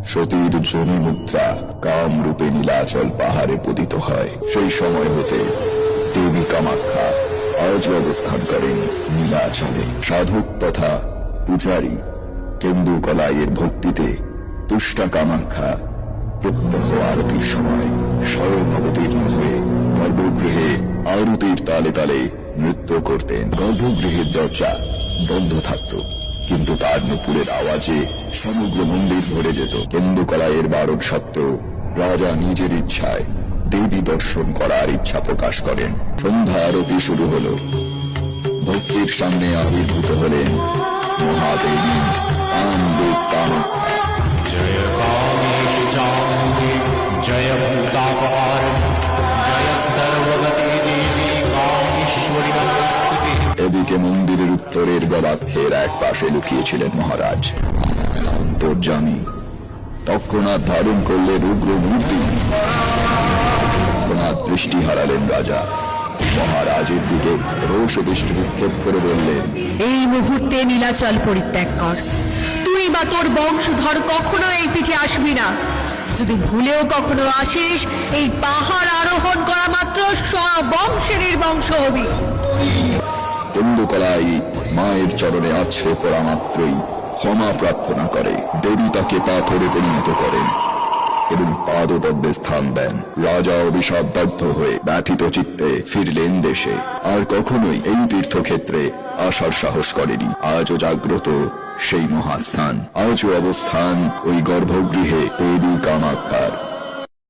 সতীর জনি মুদ্রা কামরূপে নীলাচল পাহাড়ে পতিত হয়। সেই সময় হতে দেবী কামাখ্যা আজ অবস্থান করেন নীলাচলে। সাধক তথা পূজারী কেন্দুকলাইয়ের ভক্তিতে তুষ্টা কামাখ্যা প্রত্যহ আরতির সময় স্বয়ং অবতীর্ণ হয়ে গর্ভগৃহে আরতির তালে তালে নৃত্য করতেন। গর্ভগৃহের দরজা বন্ধ থাকত, কিন্তু তার নুপুরের আওয়াজে সমগ্র মন্দির ভরে যেত। কেন্দুকলাইয়ের বারণ সত্ত্বেও রাজা নিজের ইচ্ছায় দেবী দর্শন করার ইচ্ছা প্রকাশ করেন। সন্ধ্যা আরতি শুরু হলো। ভক্তির সামনে আবির্ভূত হলেন মহাদেবী কামাখ্যা। জয় কামেশ্বরী চামুণ্ডী, জয় ভূতাপহারিণী, জয় সর্বগতি দেবী কামেশ্বরী নমস্তুতে। এদিকে মন্দিরের উত্তরের গবাক্ষের এক পাশে লুকিয়েছিলেন মহারাজ অন্তর্যামী। তৎক্ষণাৎ ধারণ করলে রুদ্র মূর্তি। তৎক্ষণাৎ দৃষ্টি হারালেন রাজা। মহারাজের দিকে রোষ দৃষ্টি নিক্ষেপ করে বললেন, এই মুহূর্তে নীলাচল পরিত্যাগ কর। তুই বা তোর বংশধর কখনো এই পিঠে আসবি না। যদি ভুলেও কখনো আসিস, এই পাহাড় আরোহণ করা মাত্র বংশে নির্বংশ হবি। কেন্দুকলাই মায়ের চরণে আছড়ে পড়া মাত্রই ক্ষমা প্রার্থনা করে। দেবী তাকে পাথরে পরিণত করেন এবং পাদপদ্মে স্থান দেন। রাজা অভিশাপদগ্ধ হয়ে ব্যথিত চিত্তে ফিরলেন দেশে। আর কখনোই এই তীর্থক্ষেত্রে আসার সাহস করেনি। আজও জাগ্রত সেই মহাস্থান, আজও অবস্থান ওই গর্ভগৃহে দেবী কামাখ্যার।